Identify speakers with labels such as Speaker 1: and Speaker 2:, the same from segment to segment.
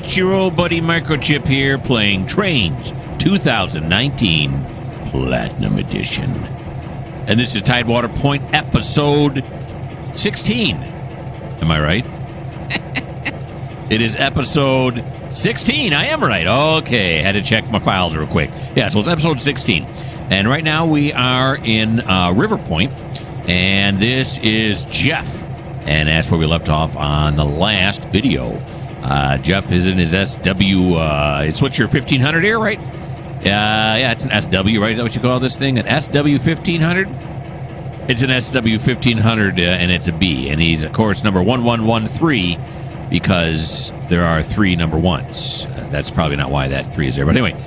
Speaker 1: It's your old buddy Mikerowchip here playing Trainz 2019 Platinum Edition. And this is TideWater Point episode 16. Am I right? It is episode 16. I am right. Okay. Had to check my files real quick. Yeah, so it's episode 16. And right now we are in River Point. And this is Geoff. And that's where we left off on the last video. Geoff is in his SW. It's what your 1500 here, right? Yeah, it's an SW, right? Is that what you call this thing? An SW 1500? It's an SW 1500, and it's a B. And he's, of course, number 1113 because there are three number ones. That's probably not why that 3 is there. But anyway,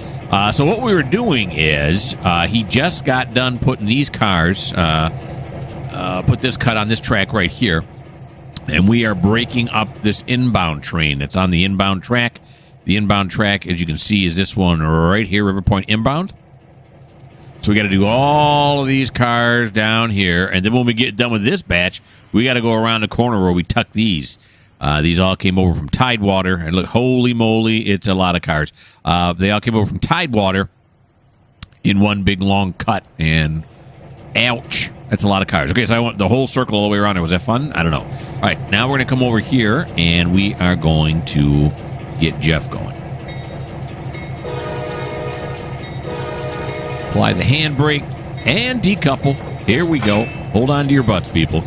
Speaker 1: so what we were doing is he just got done putting these cars, put this cut on this track right here. And we are breaking up this inbound train that's on the inbound track. The inbound track, as you can see, is this one right here, River Point inbound. So we got to do all of these cars down here. And then when we get done with this batch, we got to go around the corner where we tuck these. These all came over from TideWater. And look, holy moly, it's a lot of cars. They all came over from TideWater in one big long cut. And ouch. That's a lot of cars. Okay, so I went the whole circle all the way around there. Was that fun? I don't know. All right, now we're going to come over here, and we are going to get Geoff going. Apply the handbrake and decouple. Here we go. Hold on to your butts, people.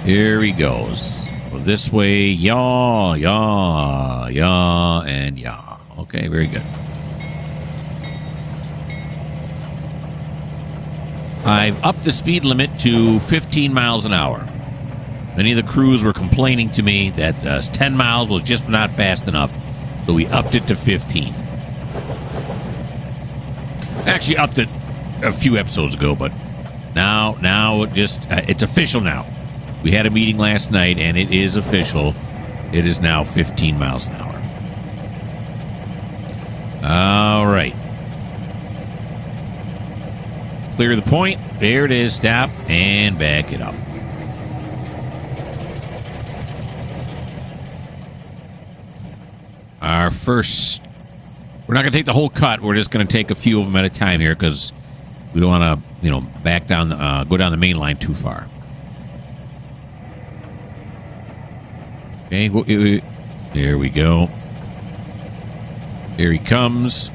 Speaker 1: Here he goes. Well, this way, yaw, yaw, yaw, and yaw. Okay, very good. I've upped the speed limit to 15 miles an hour. Many of the crews were complaining to me that 10 miles was just not fast enough, so we upped it to 15. Actually upped it a few episodes ago, but now it's official now. We had a meeting last night, and it is official. It is now 15 miles an hour. All right. Clear the point. There it is. Stop and back it up. Our first... We're not going to take the whole cut. We're just going to take a few of them at a time here because we don't want to, back down, go down the main line too far. Okay. There we go. Here he comes.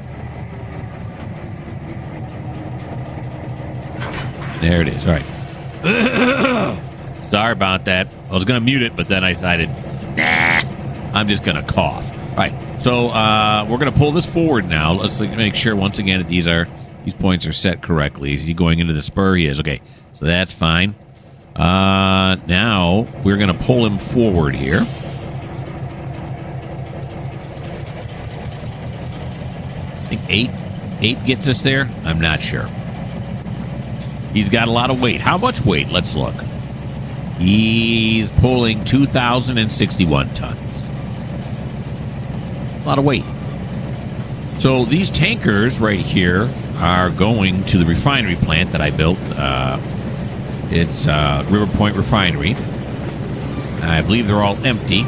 Speaker 1: There it is. All right. Sorry about that. I was going to mute it, but then I decided, nah, I'm just going to cough. All right. So we're going to pull this forward now. Let's make sure, once again, that these points are set correctly. Is he going into the spur? He is. Okay. So that's fine. Now we're going to pull him forward here. I think 8 gets us there. I'm not sure. He's got a lot of weight. How much weight? Let's look. He's pulling 2,061 tons. A lot of weight. So these tankers right here are going to the refinery plant that I built. It's River Point Refinery. I believe they're all empty.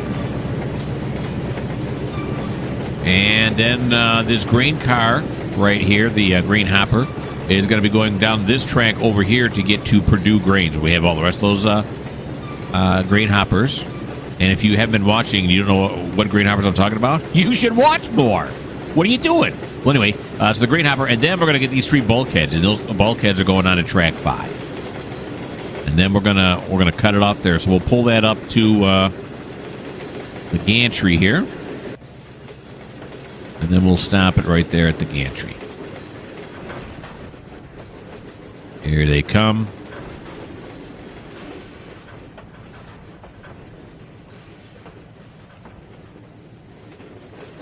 Speaker 1: And then this grain car right here, the grain hopper, is going to be going down this track over here to get to Purdue Grains. We have all the rest of those grain hoppers. And if you haven't been watching and you don't know what grain hoppers I'm talking about, you should watch more. What are you doing? Well, anyway, so the grain hopper, and then we're going to get these 3 bulkheads, and those bulkheads are going on to track 5. And then we're gonna cut it off there. So we'll pull that up to the gantry here. And then we'll stop it right there at the gantry. Here they come.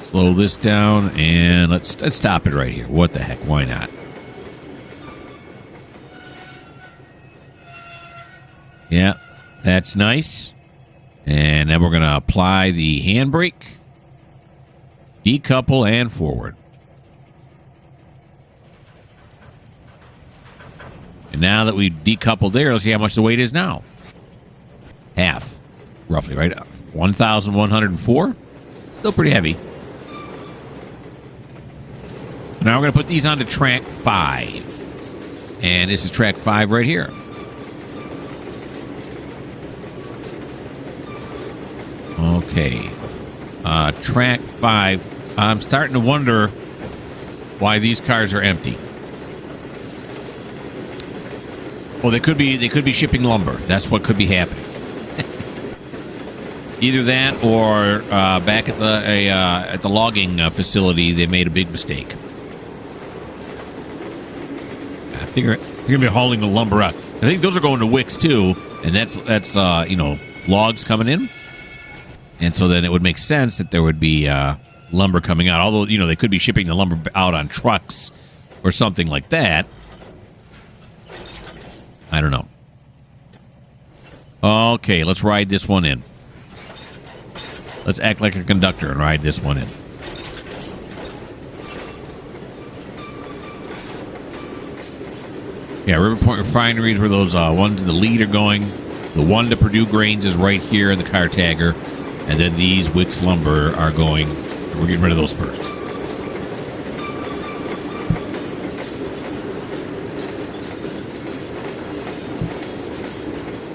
Speaker 1: Slow this down, and let's stop it right here. What the heck? Why not? Yeah, that's nice. And then we're going to apply the handbrake. Decouple and forward. And now that we've decoupled there, let's see how much the weight is now. roughly, right? 1,104. Still pretty heavy. Now we're going to put these onto track 5. And this is track 5 right here. Okay. Track 5. I'm starting to wonder why these cars are empty. Well, they could be shipping lumber. That's what could be happening. Either that, or back at the logging facility, they made a big mistake. I think they're gonna be hauling the lumber out. I think those are going to Wicks too, and that's logs coming in, and so then it would make sense that there would be lumber coming out. Although they could be shipping the lumber out on trucks or something like that. I don't know. Okay, let's ride this one in. Let's act like a conductor and ride this one in. Yeah, River Point Refineries where those ones in the lead are going. The one to Purdue Grains is right here in the car tagger. And then these Wicks Lumber are going. We're getting rid of those first.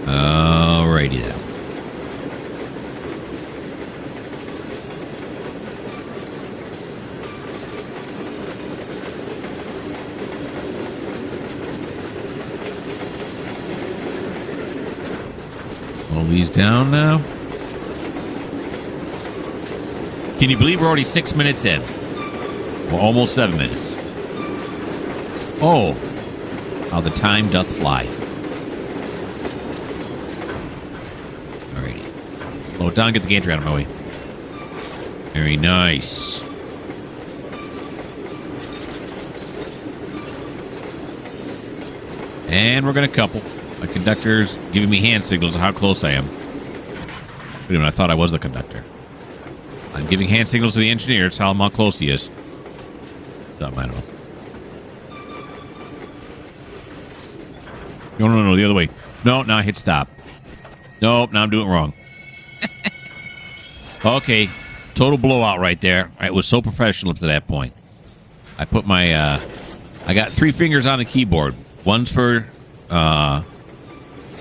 Speaker 1: Alrighty then. All these down now. Can you believe we're already 6 minutes in? Well, almost 7 minutes. Oh, how the time doth fly. Alrighty. Slow it down, get the gantry out of my way. Very nice. And we're going to couple. My conductor's giving me hand signals of how close I am. Wait a minute, I thought I was the conductor. I'm giving hand signals to the engineer to tell him how close he is. Something, I don't know. No, the other way. No, now I hit stop. Nope, now I'm doing it wrong. Okay, total blowout right there. I was so professional up to that point. I put my, I got 3 fingers on the keyboard. One's for,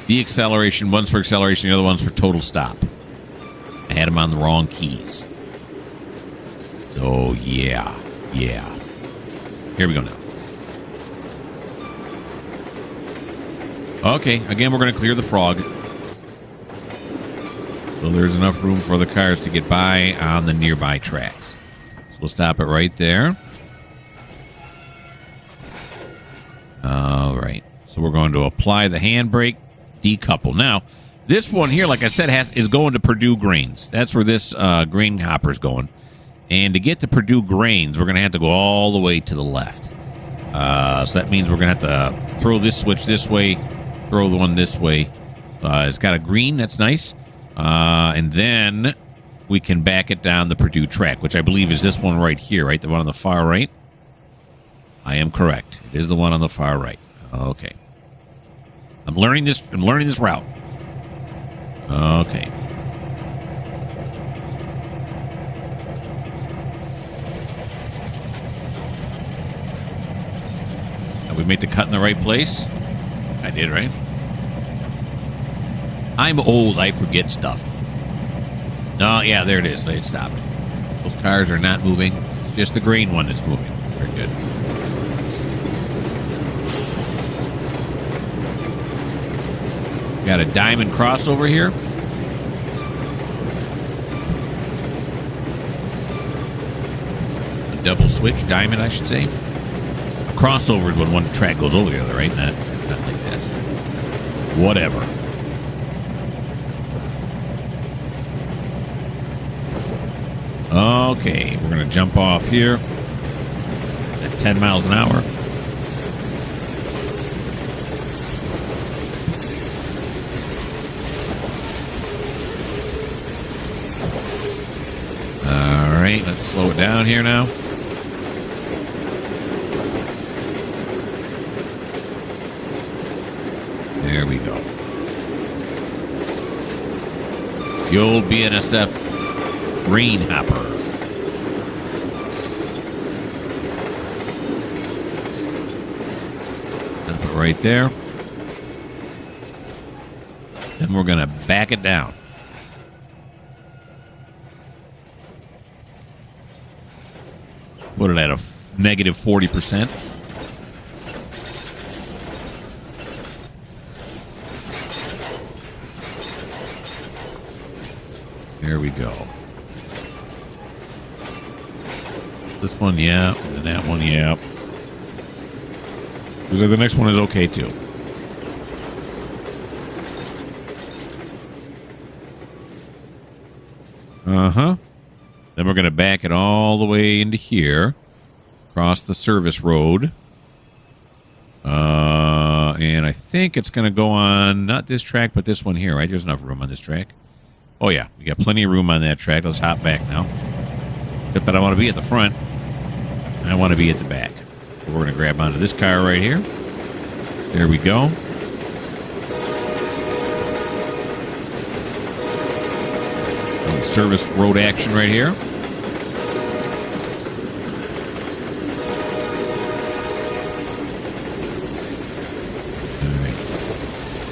Speaker 1: deceleration, one's for acceleration, the other one's for total stop. I had them on the wrong keys. So, yeah. Here we go now. Okay, again, we're going to clear the frog. So there's enough room for the cars to get by on the nearby tracks. So we'll stop it right there. All right. So we're going to apply the handbrake, decouple. Now, this one here, like I said, is going to Purdue Grains. That's where this grain hopper is going. And to get to Purdue Grains, we're going to have to go all the way to the left. So that means we're going to have to throw this switch this way, throw the one this way. It's got a green. That's nice. And then we can back it down the Purdue track, which I believe is this one right here, right? The one on the far right. I am correct. It is the one on the far right. Okay. I'm learning this route. Okay. Did we make the cut in the right place? I did, right? I'm old. I forget stuff. No, yeah, there it is. It stopped. Those cars are not moving. It's just the green one that's moving. Very good. Got a diamond crossover here. A double switch, diamond, I should say. A crossover is when one track goes over the other, right? Not like this. Whatever. Okay, we're going to jump off here at 10 miles an hour. All right, let's slow it down here now. There we go. The old BNSF grain hopper. Dump it right there. Then we're going to back it down. Put it at a negative 40%. There we go. This one, yeah. And then that one, yeah. Because the next one is okay, too. Uh-huh. Then we're going to back it all the way into here. Across the service road. And I think it's going to go on, not this track, but this one here, right? There's enough room on this track. Oh, yeah. We got plenty of room on that track. Let's hop back now. Except that I want to be at the front. And I want to be at the back. So we're going to grab onto this car right here. There we go. Service road action right here. All right.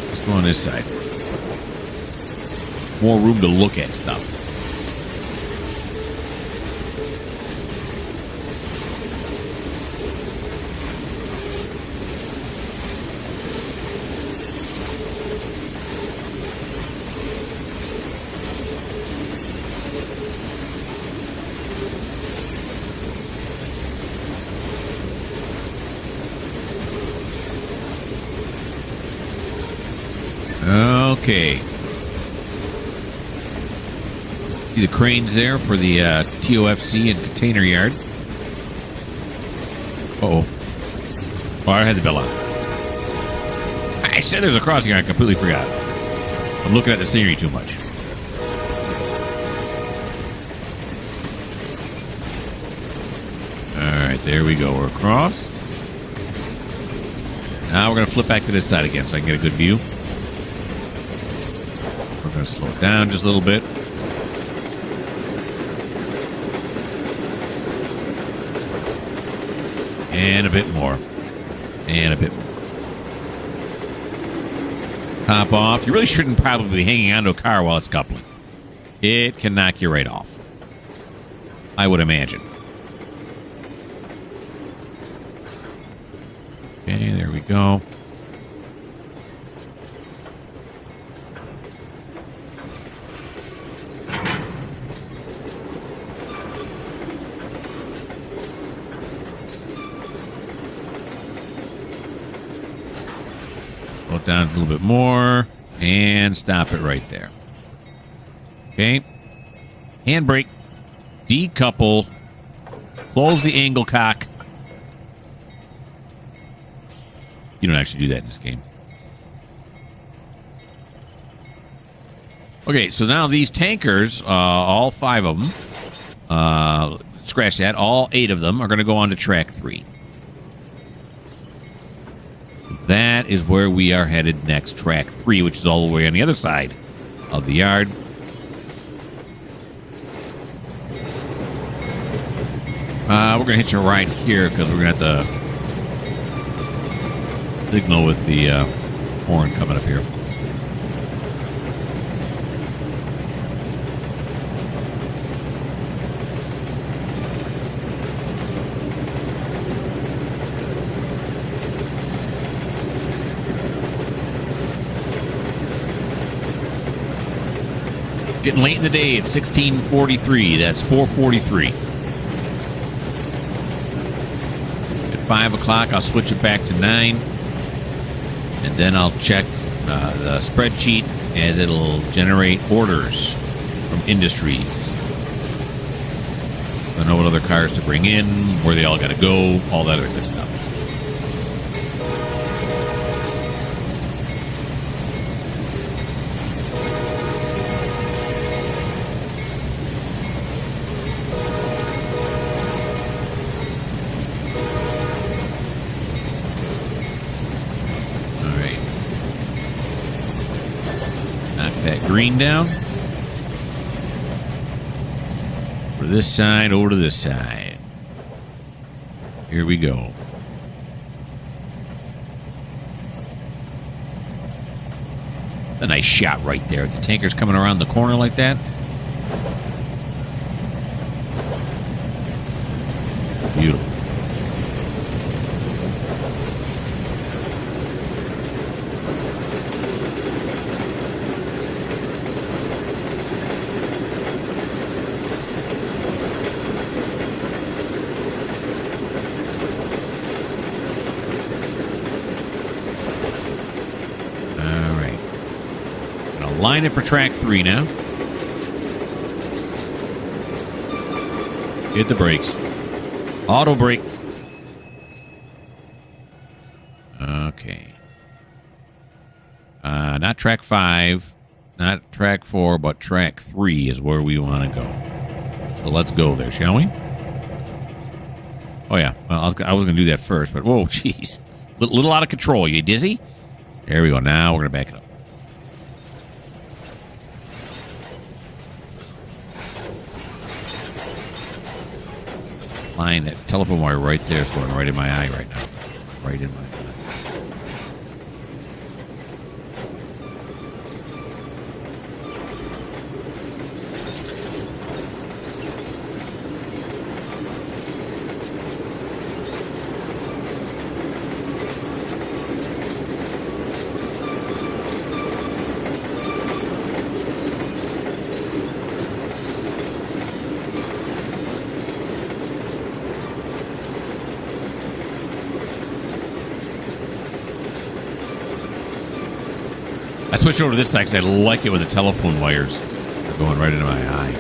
Speaker 1: Let's go on this side. More room to look at stuff. Okay. See the cranes there for the TOFC and container yard. Uh-oh. Oh, I had the bell on. I said there's a crossing here. I completely forgot. I'm looking at the scenery too much. All right, there we go. We're across. Now we're going to flip back to this side again so I can get a good view. We're going to slow it down just a little bit. And a bit more. And a bit more. Top off. You really shouldn't probably be hanging onto a car while it's coupling. It can knock you right off. I would imagine. Okay, there we go. Slow it down a little bit more and stop it right there. Okay. Handbrake. Decouple. Close the angle cock. You don't actually do that in this game. Okay, so now these tankers, all 5 of them, scratch that, all 8 of them are going to go on to track 3. That is where we are headed next, track 3, which is all the way on the other side of the yard. We're going to hitch a ride here because we're going to have to signal with the horn coming up here. Getting late in the day. It's 16:43. That's 4:43. At 5 o'clock, I'll switch it back to 9. And then I'll check the spreadsheet as it'll generate orders from industries. I know what other cars to bring in, where they all got to go, all that other good stuff. Green down. Over to this side, over to this side. Here we go. A nice shot right there. The tanker's coming around the corner like that. Beautiful. Line it for track 3 now. Hit the brakes. Auto brake. Okay. Not track 5, not track 4, but track 3 is where we want to go. So let's go there, shall we? Oh, yeah. Well, I was going to do that first, but whoa, jeez. Little out of control. You dizzy? There we go. Now we're going to back it up. Line, that telephone wire right there is going right in my eye right now. Right in my eye. I switched over to this side because I like it when the telephone wires are going right into my eye.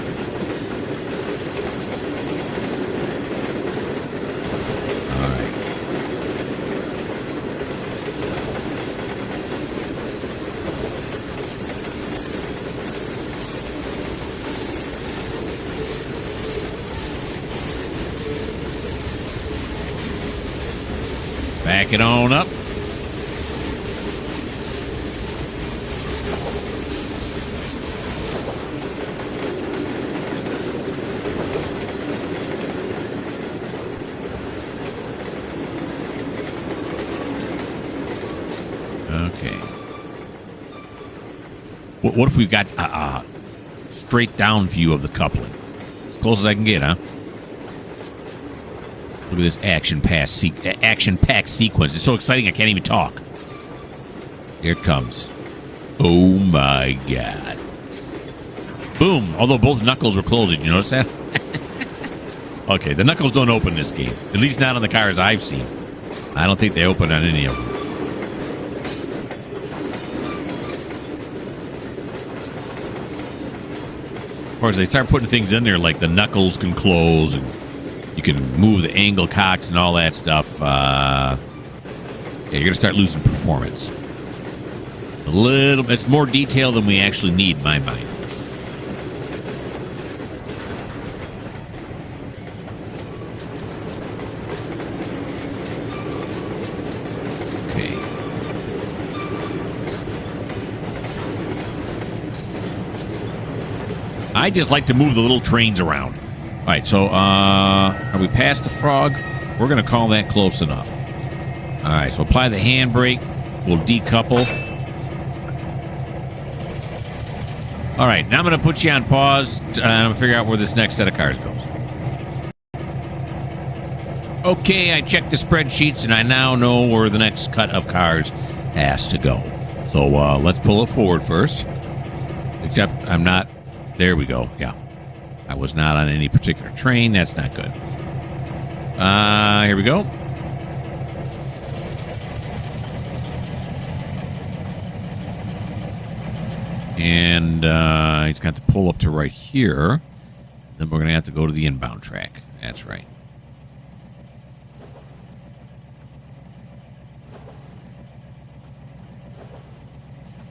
Speaker 1: All right. Back it on up. What if we've got a straight down view of the coupling? As close as I can get, huh? Look at this action-packed sequence. It's so exciting I can't even talk. Here it comes. Oh, my God. Boom. Although both knuckles were closed. Did you notice that? Okay, the knuckles don't open this game. At least not on the cars I've seen. I don't think they open on any of them. Of course, they start putting things in there like the knuckles can close and you can move the angle cocks and all that stuff. Yeah, you're going to start losing performance. It's more detail than we actually need in my mind. I just like to move the little trains around. All right, so are we past the frog? We're going to call that close enough. All right, so apply the handbrake. We'll decouple. All right, now I'm going to put you on pause, and I'm going to figure out where this next set of cars goes. Okay, I checked the spreadsheets, and I now know where the next cut of cars has to go. So let's pull it forward first. Except I'm not... There we go. Yeah. I was not on any particular train. That's not good. Here we go. And he's got to pull up to right here. Then we're going to have to go to the inbound track. That's right.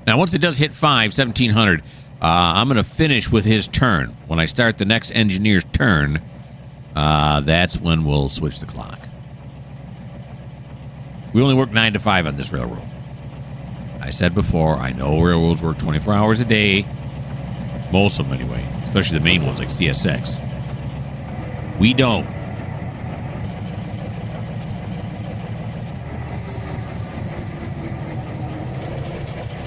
Speaker 1: Now, once it does hit 1700, I'm going to finish with his turn. When I start the next engineer's turn, that's when we'll switch the clock. We only work 9 to 5 on this railroad. I said before, I know railroads work 24 hours a day. Most of them, anyway. Especially the main ones like CSX. We don't.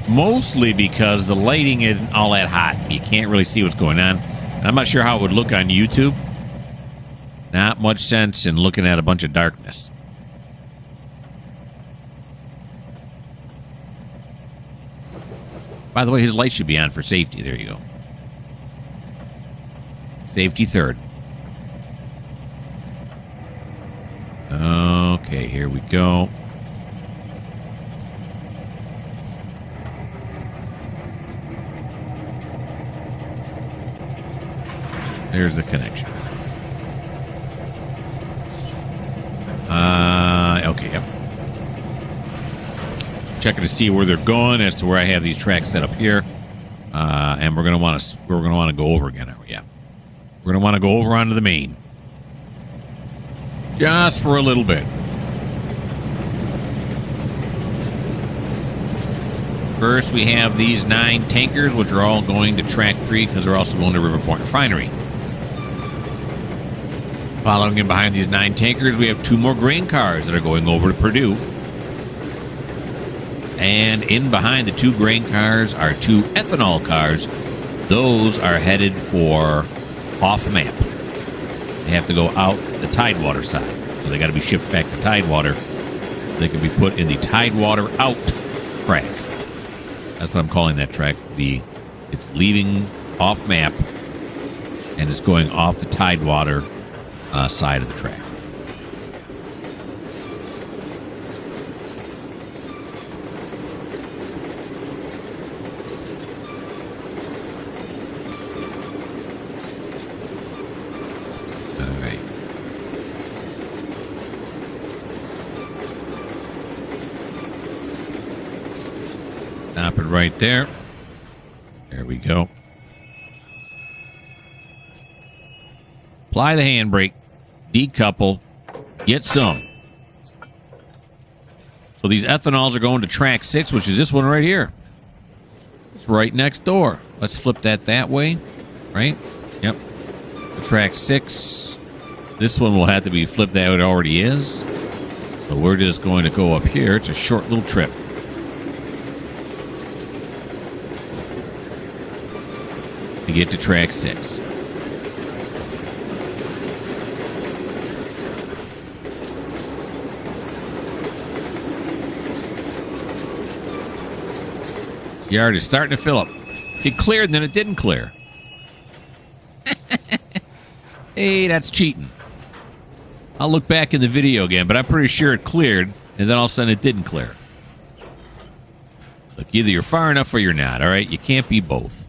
Speaker 1: Mostly because the lighting isn't all that hot. You can't really see what's going on. I'm not sure how it would look on YouTube. Not much sense in looking at a bunch of darkness. By the way, his light should be on for safety. There you go. Safety third. Okay, here we go. There's the connection. Okay, yep. Checking to see where they're going as to where I have these tracks set up here. And we're gonna want to go over again. Yeah. We're gonna want to go over onto the main. Just for a little bit. First, we have these 9 tankers, which are all going to track 3 because they're also going to River Point Refinery. Following in behind these 9 tankers, we have 2 more grain cars that are going over to Purdue. And in behind the 2 grain cars are 2 ethanol cars. Those are headed for off-map. They have to go out the TideWater side. So they got to be shipped back to TideWater. They can be put in the TideWater out track. That's what I'm calling that track. It's leaving off-map and it's going off the TideWater side of the track. All right. Stop it right there. There we go. Apply the handbrake. Decouple, get some. So these ethanols are going to track 6, which is this one right here. It's right next door. Let's flip that way, right? Yep. Track 6. This one will have to be flipped that way. It already is. So we're just going to go up here. It's a short little trip. To get to track 6. Yard is starting to fill up. It cleared and then it didn't clear. Hey, that's cheating. I'll look back in the video again, but I'm pretty sure it cleared and then all of a sudden it didn't clear. Look, either you're far enough or you're not, all right? You can't be both.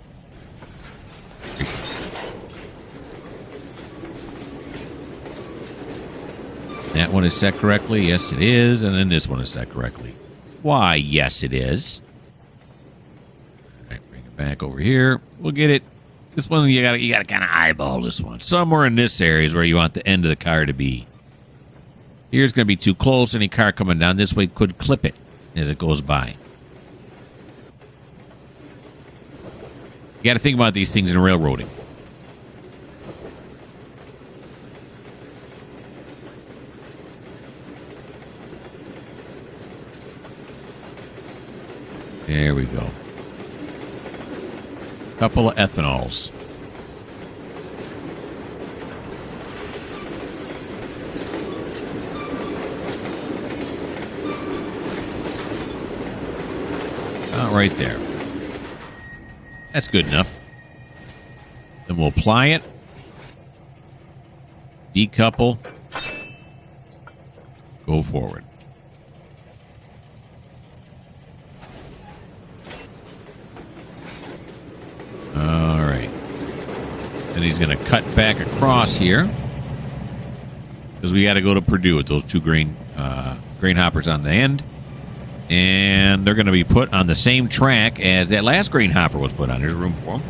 Speaker 1: That one is set correctly. Yes, it is. And then this one is set correctly. Why, yes, it is. Back over here. We'll get it. This one you gotta kind of eyeball this one. Somewhere in this area is where you want the end of the car to be. Here's gonna be too close. Any car coming down this way could clip it as it goes by. You gotta think about these things in railroading. There we go. Couple of ethanols. Oh, right there. That's good enough. Then we'll apply it. Decouple. Go forward. All right. Then he's going to cut back across here because we got to go to Purdue with those 2 grain hoppers on the end. And they're going to be put on the same track as that last grain hopper was put on. There's room for them.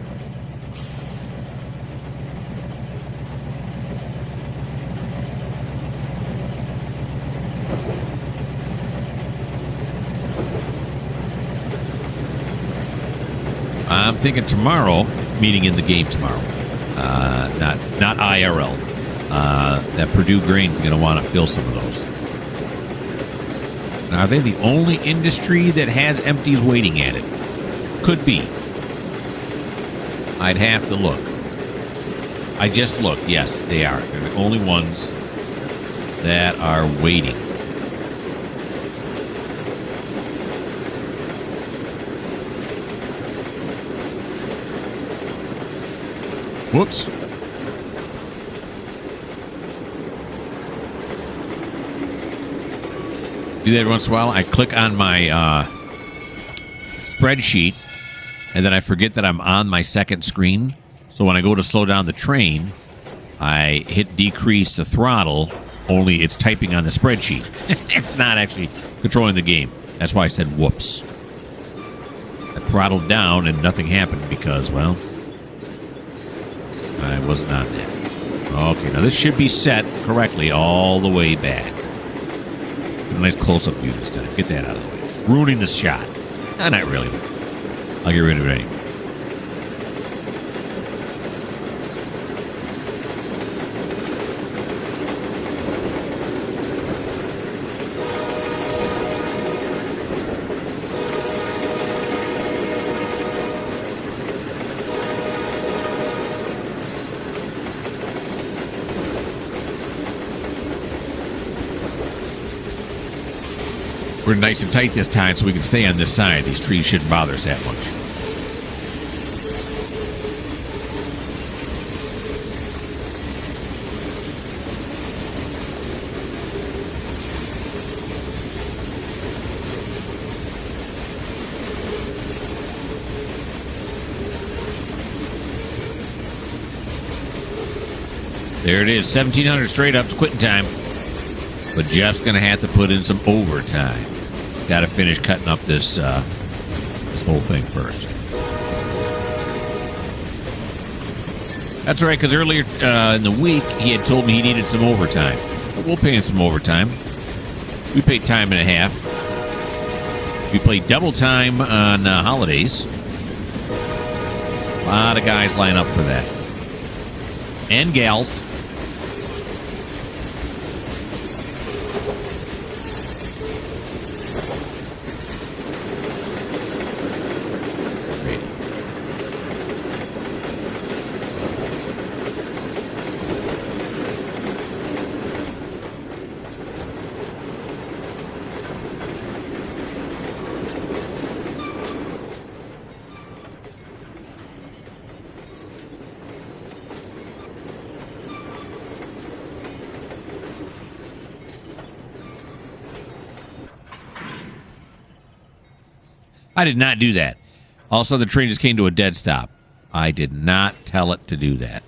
Speaker 1: I'm thinking tomorrow, meeting in the game tomorrow. Not IRL. that Purdue Grain's going to want to fill some of those. Now, are they the only industry that has empties waiting at it? Could be. I'd have to look. I just looked. Yes, they are. They're the only ones that are waiting. Whoops. Do that every once in a while. I click on my spreadsheet, and then I forget that I'm on my second screen. So when I go to slow down the train, I hit decrease the throttle, only it's typing on the spreadsheet. It's not actually controlling the game. That's why I said whoops. I throttled down and nothing happened because, well, I wasn't on that. Okay, now this should be set correctly all the way back. A nice close-up view this time. Get that out of the way. Ruining the shot. Not really. I'll get rid of it anyway. We're nice and tight this time so we can stay on this side. These trees shouldn't bother us that much. There it is, 1,700 straight up. It's quitting time. But Geoff's going to have to put in some overtime. Got to finish cutting up this whole thing first. That's right, because earlier in the week, he had told me he needed some overtime. But we'll pay him some overtime. We paid time and a half. We played double time on holidays. A lot of guys line up for that. And gals. I did not do that. Also, the train just came to a dead stop. I did not tell it to do that.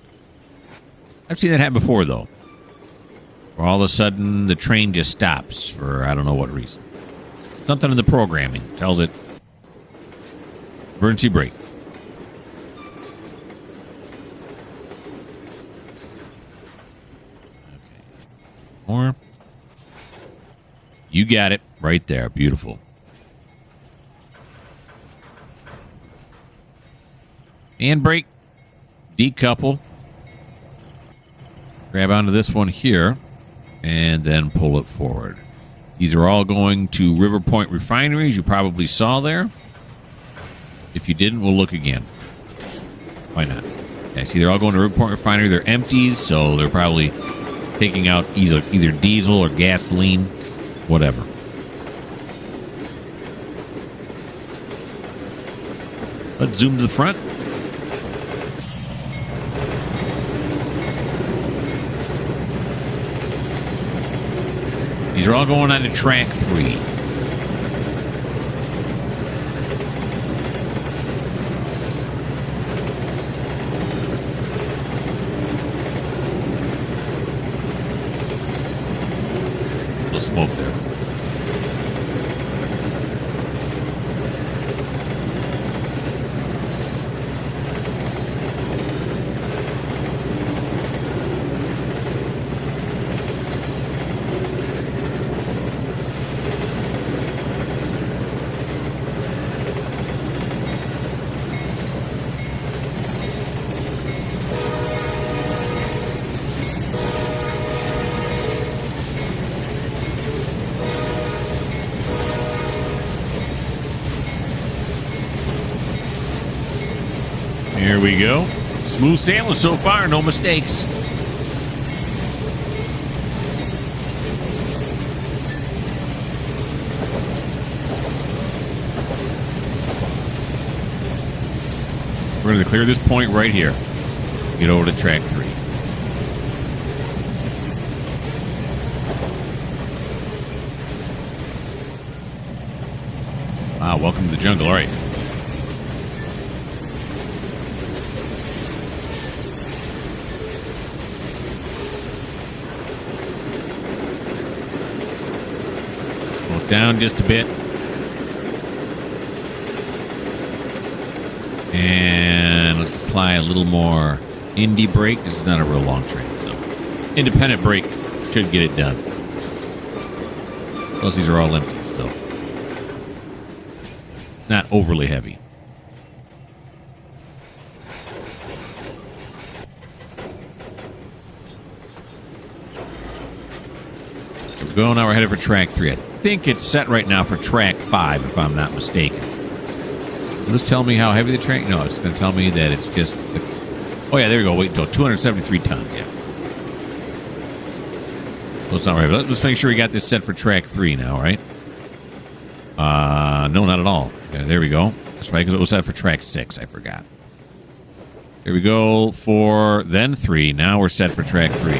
Speaker 1: I've seen that happen before, though. Where all of a sudden, the train just stops for I don't know what reason. Something in the programming tells it emergency brake. Okay. More. You got it right there. Beautiful. Handbrake, decouple, grab onto this one here, and then pull it forward. These are all going to River Point Refineries. You probably saw there. If you didn't, we'll look again. Why not? Yeah, see, they're all going to River Point Refinery. They're empties, so they're probably taking out either diesel or gasoline, whatever. Let's zoom to the front. These are all going on to track 3. A little smoke there. we go. Smooth sailing so far, no mistakes. We're going to clear this point right here. Get over to track 3. Wow, welcome to the jungle. All right. Slow down just a bit. And let's apply a little more indie brake. This is not a real long train, so independent brake should get it done. Plus, these are all empty, so not overly heavy. Here we go. Now we're headed for track 3. I think it's set right now for track 5, if I'm not mistaken. Will this tell me how heavy the train? No, it's going to tell me that it's just... Oh, yeah, there we go. Wait until 273 tons, yeah. So it's not right. But let's make sure we got this set for track 3 now, right? No, not at all. Yeah, there we go. That's right, because it was set for track 6. I forgot. Here we go for then 3. Now we're set for track 3.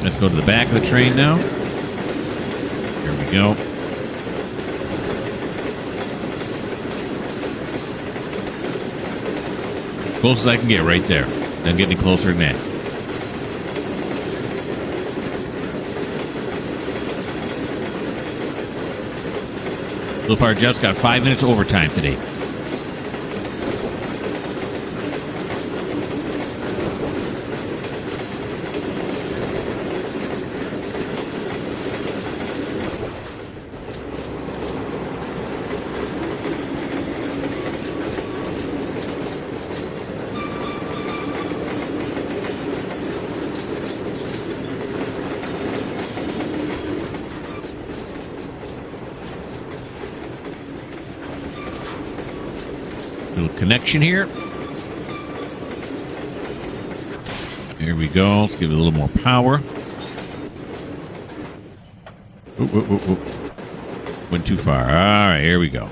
Speaker 1: Let's go to the back of the train now. Here we go. Close as I can get right there. Don't get any closer than that. So far, Geoff's got 5 minutes overtime today. Little connection here. Here we go. Let's give it a little more power. Went too far. All right, here we go.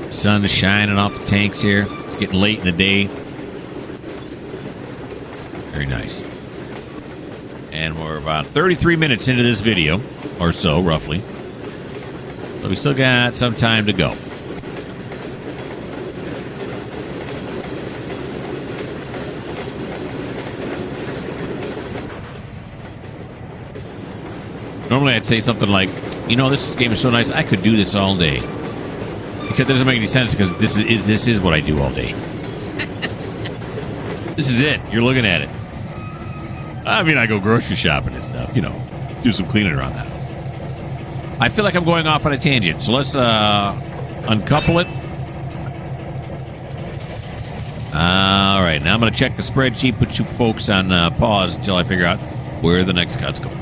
Speaker 1: Sun is shining off the tanks here. It's getting late in the day. Very nice. And we're about 33 minutes into this video, or so, roughly. So we still got some time to go. Normally I'd say something like, you know, this game is so nice, I could do this all day. Except that doesn't make any sense because this is what I do all day. This is it. You're looking at it. I mean, I go grocery shopping and stuff, you know, do some cleaning around the house. I feel like I'm going off on a tangent, so let's uncouple it. All right, now I'm going to check the spreadsheet, put you folks on pause until I figure out where the next cut's going.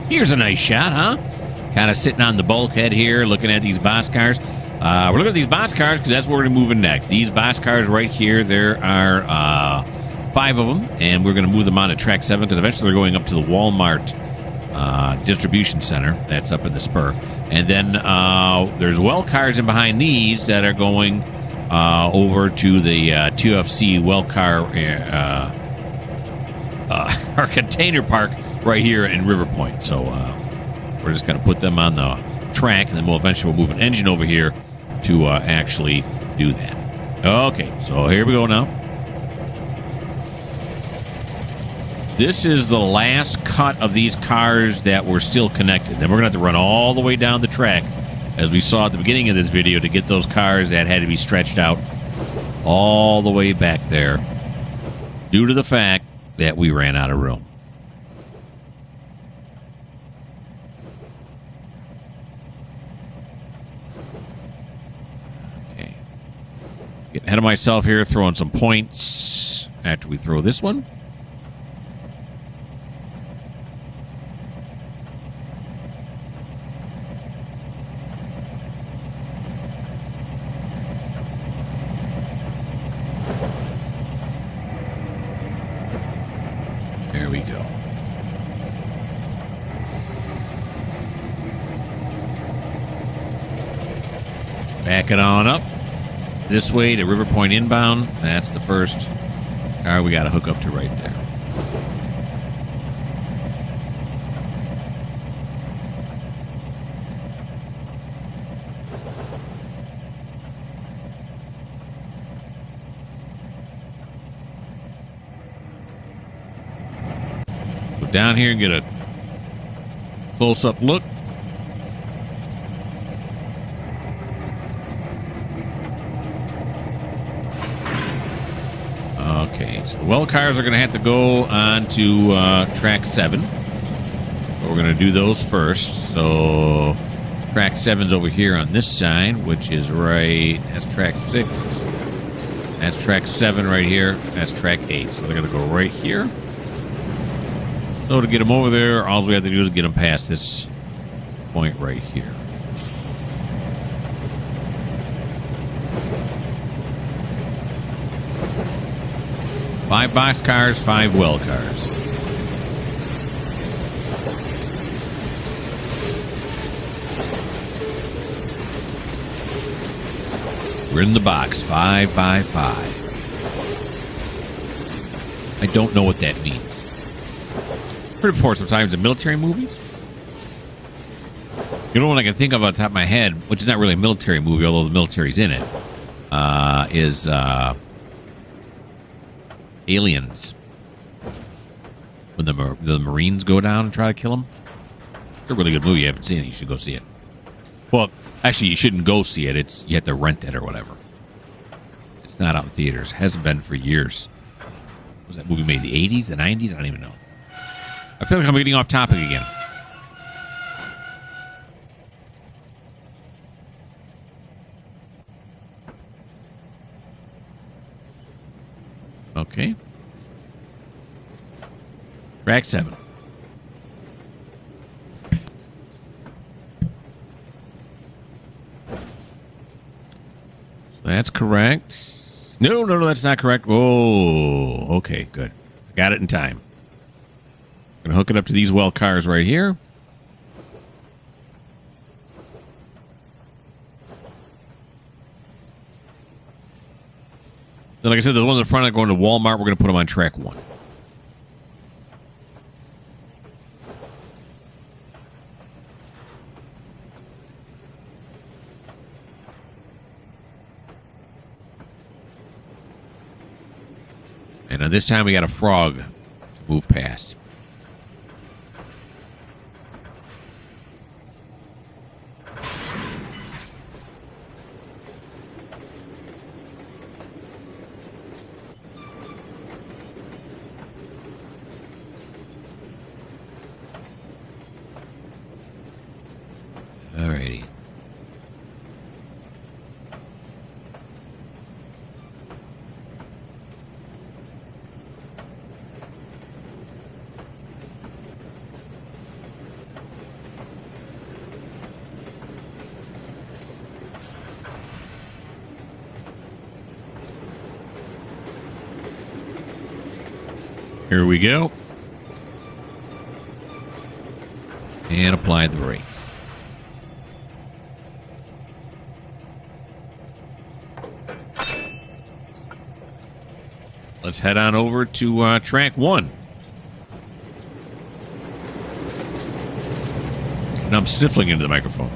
Speaker 1: Here's a nice shot, huh? Kind of sitting on the bulkhead here, looking at these boxcars. We're looking at these boxcars because that's where we're moving next. These boxcars right here, there are 5 of them, and we're going to move them on to track 7 because eventually they're going up to the Walmart distribution center. That's up in the spur. And then there's well cars in behind these that are going over to the TFC well car our container park right here in River Point. So we're just going to put them on the track, and then we'll eventually move an engine over here to actually do that. Okay, so here we go now. This is the last cut of these cars that were still connected. Then we're going to have to run all the way down the track, as we saw at the beginning of this video, to get those cars that had to be stretched out all the way back there due to the fact that we ran out of room. Okay. Getting ahead of myself here, throwing some points after we throw this one. Back it on up this way to River Point inbound. That's the first car we got to hook up to right there. Go down here and get a close-up look. Okay, so the well cars are going to have to go on to track 7. We're going to do those first. So track 7's over here on this side, which is right. That's track 6. That's track 7 right here. That's track 8. So they're going to go right here. So to get them over there, all we have to do is get them past this point right here. Five box cars, 5 well cars. We're in the box, 5 by 5. I don't know what that means. Heard it before sometimes in military movies. You know what I can think of on top of my head, which is not really a military movie, although the military's in it, is Aliens. When the Marines go down and try to kill them. It's a really good movie. You haven't seen it, you should go see it. Well, actually, you shouldn't go see it. You have to rent it or whatever. It's not out in theaters. It hasn't been for years. Was that movie made in the 80s, the 90s? I don't even know. I feel like I'm getting off topic again. Okay. Track 7. That's correct. No, that's not correct. Oh, okay, good. Got it in time. Gonna hook it up to these well cars right here. Then, like I said, the ones in the front are going to Walmart. We're going to put them on track 1. And this time we got a frog to move past. Alrighty. Here we go. And apply the brake. Let's head on over to track 1. And I'm sniffling into the microphone.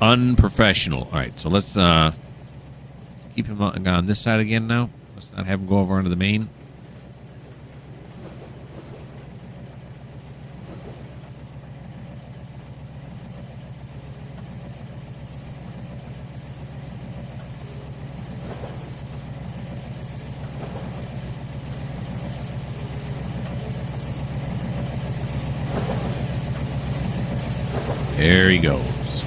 Speaker 1: Unprofessional. All right, so let's keep him on this side again now. Let's not have him go over onto the main. There he goes.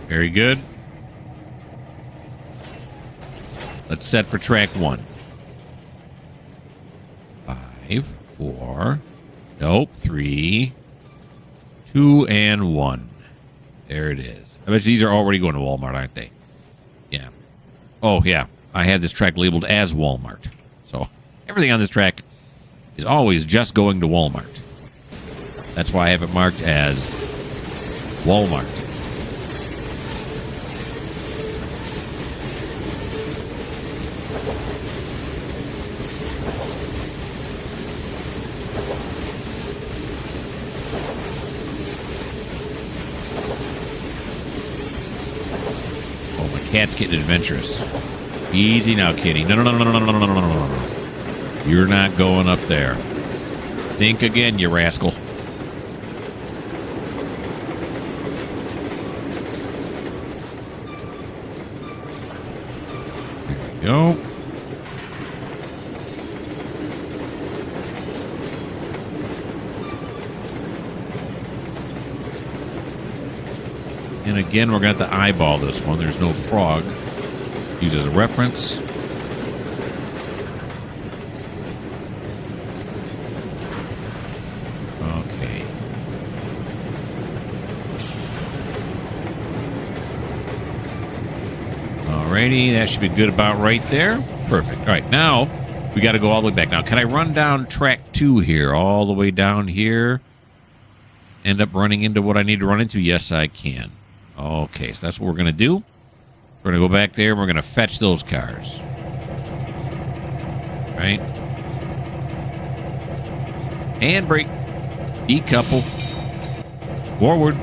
Speaker 1: Very good. Let's set for track 1. 5, 4, nope, 3, 2 and 1. There it is. I bet these are already going to Walmart, aren't they? Yeah. Oh, yeah. I have this track labeled as Walmart. So everything on this track is always just going to Walmart. That's why I have it marked as Walmart. Oh, my cat's getting adventurous. Easy now, kitty. No. You're not going up there. Think again, you rascal. Go. And again, we're going to have to eyeball this one. There's no frog. Use as a reference. Okay. Alrighty, that should be good about right there. Perfect. All right, now we got to go all the way back. Now, can I run down track 2 here, all the way down here? End up running into what I need to run into? Yes, I can. Okay, so that's what we're going to do. We're going to go back there and we're going to fetch those cars. Right? Handbrake. Decouple. Forward.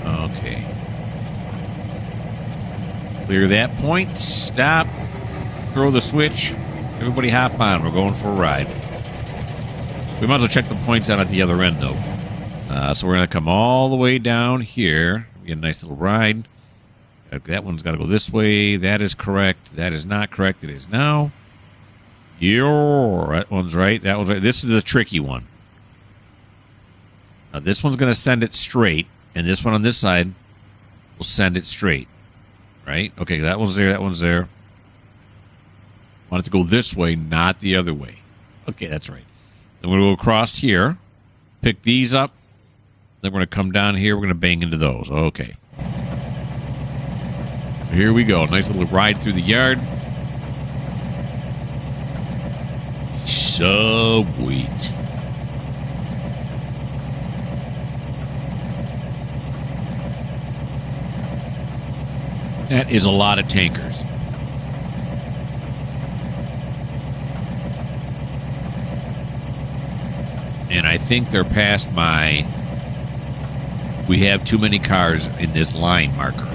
Speaker 1: Okay. Clear that point. Stop. Throw the switch. Everybody hop on. We're going for a ride. We might as well check the points out at the other end, though. So we're going to come all the way down here. Get a nice little ride. That one's got to go this way. That is correct. That is not correct. It is now. That one's right. That one's right. This is the tricky one. Now, this one's going to send it straight, and this one on this side will send it straight. Right? Okay, that one's there. That one's there. Want it to go this way, not the other way. Okay, that's right. Then we're going to go across here, pick these up. Then we're going to come down here. We're going to bang into those. Okay. So here we go. Nice little ride through the yard. Sweet. That is a lot of tankers. And I think they're past my "we have too many cars in this line" marker.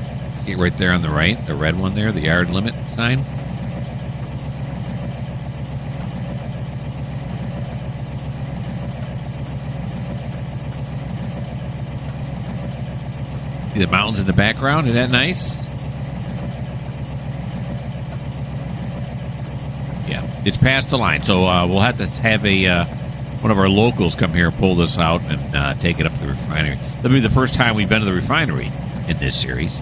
Speaker 1: See it right there on the right? The red one there, the yard limit sign? See the mountains in the background? Isn't that nice? Yeah, it's past the line. So we'll have to have one of our locals come here and pull this out and take it up to the refinery. That'll be the first time we've been to the refinery in this series.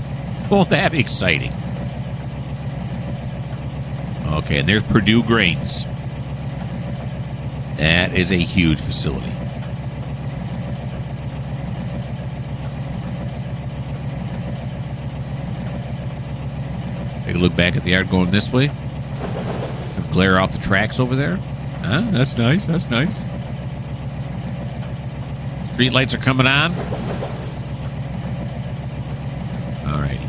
Speaker 1: Won't that be exciting? Okay, and there's Purdue Grains. That is a huge facility. Take a look back at the yard going this way. Some glare off the tracks over there. Huh? That's nice. That's nice. Street lights are coming on. Alrighty.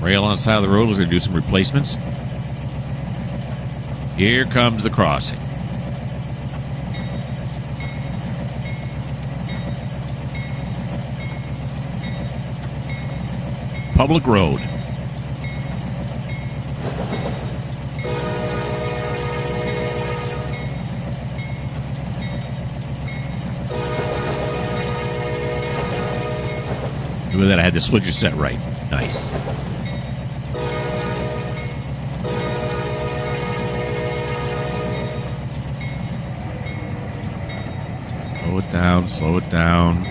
Speaker 1: Rail on the side of the road. We're going to do some replacements. Here comes the crossing. Public road. Look at that. I had the switcher set right. Nice. Slow it down, slow it down.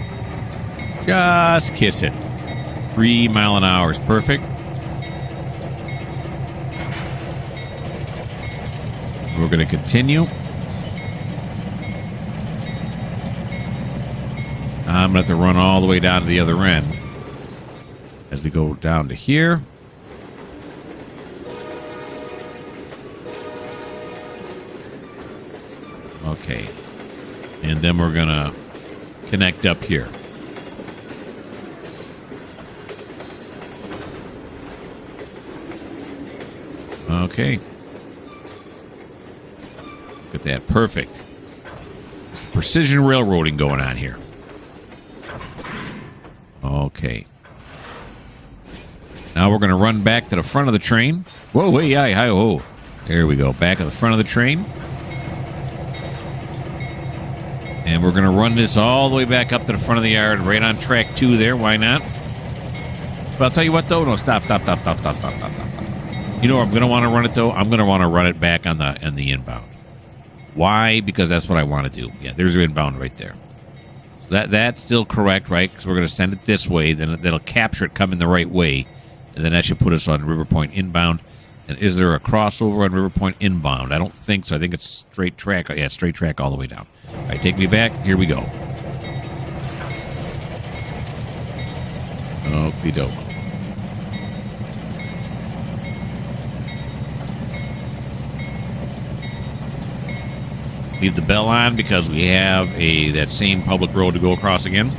Speaker 1: Just kiss it. 3 mile an hour is perfect. We're going to continue. I'm going to have to run all the way down to the other end as we go down to here. Okay. And then we're going to connect up here. Okay. Look at that. Perfect. Some precision railroading going on here. Okay. Now we're going to run back to the front of the train. Whoa, wait, yeah, hi, oh. There we go. Back at the front of the train. And we're going to run this all the way back up to the front of the yard, right on track 2 there. Why not? But I'll tell you what, though. No, stop. You know where I'm going to want to run it, though? I'm going to want to run it back on the inbound. Why? Because that's what I want to do. Yeah, there's your inbound right there. That's still correct, right? Because we're going to send it this way. Then that'll capture it coming the right way. And then that should put us on River Point inbound. And is there a crossover on River Point inbound? I don't think so. I think it's straight track. Yeah, straight track all the way down. All right, take me back. Here we go. Okie doke. Leave the bell on because we have that same public road to go across again.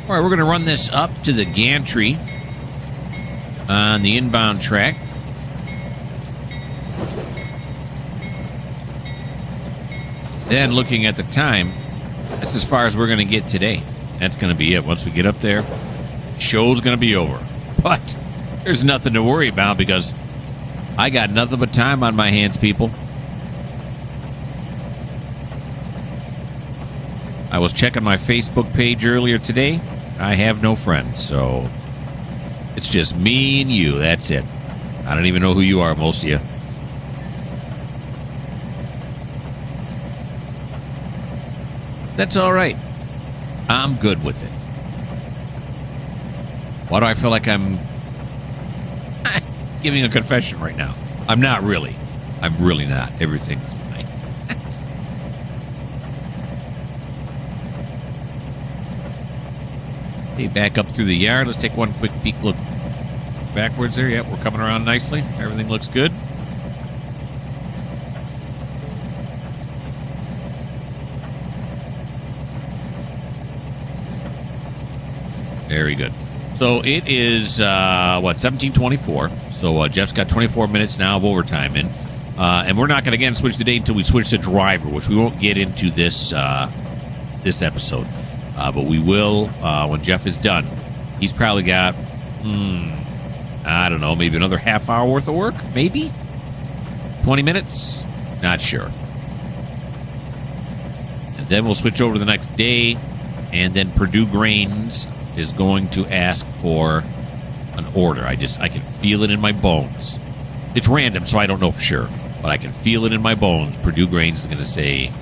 Speaker 1: All right, we're going to run this up to the gantry on the inbound track. Then, looking at the time, that's as far as we're going to get today. That's going to be it. Once we get up there, show's going to be over. But there's nothing to worry about because I got nothing but time on my hands, people. I was checking my Facebook page earlier today. I have no friends, so it's just me and you. That's it. I don't even know who you are, most of you. That's all right. I'm good with it. Why do I feel like I'm giving a confession right now? I'm not really. I'm really not. Everything's fine. Hey, back up through the yard. Let's take one quick peek look backwards there. Yep, we're coming around nicely. Everything looks good. Very good. So it is, 17:24. So Jeff's got 24 minutes now of overtime in. And we're not going to, again, switch the date until we switch to driver, which we won't get into this episode. But we will when Geoff is done. He's probably got, I don't know, maybe another half hour worth of work? Maybe? 20 minutes? Not sure. And then we'll switch over to the next day. And then Purdue Grains is going to ask for an order. I can feel it in my bones. It's random, so I don't know for sure. But I can feel it in my bones. Purdue Grains is going to say,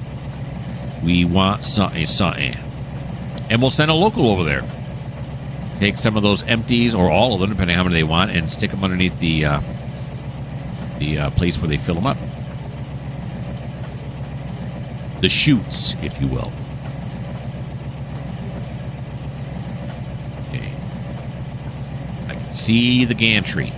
Speaker 1: we want something. And we'll send a local over there. Take some of those empties, or all of them, depending on how many they want, and stick them underneath the place where they fill them up. The chutes, if you will. Okay. I can see the gantry.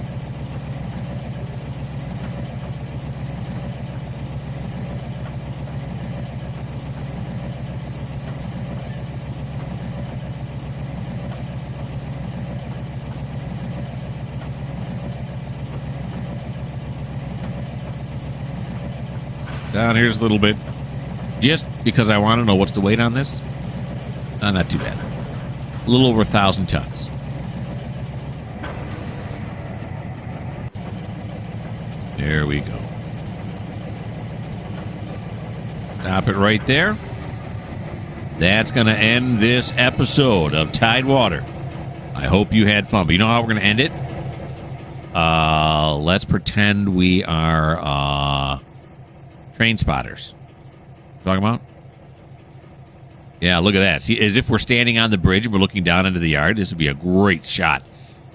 Speaker 1: down here just a little bit. Just because I want to know what's the weight on this. Not too bad. A little over 1,000 tons. There we go. Stop it right there. That's going to end this episode of TideWater. I hope you had fun. But you know how we're going to end it? Let's pretend we are train spotters. Talking about? Yeah, look at that. See, as if we're standing on the bridge and we're looking down into the yard. This would be a great shot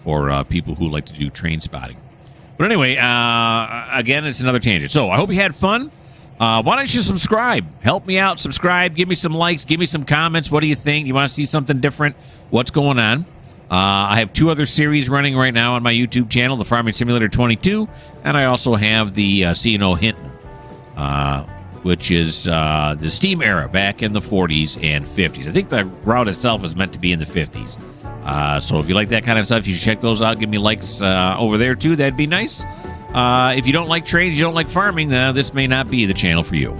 Speaker 1: for people who like to do train spotting. But anyway, again, it's another tangent. So I hope you had fun. Why don't you subscribe? Help me out. Subscribe. Give me some likes. Give me some comments. What do you think? You want to see something different? What's going on? I have 2 other series running right now on my YouTube channel, the Farming Simulator 22, and I also have the CNO Hinton, which is the steam era back in the 40s and 50s. I think the route itself is meant to be in the 50s. So if you like that kind of stuff, you should check those out. Give me likes over there, too. That'd be nice. If you don't like trades, you don't like farming, this may not be the channel for you.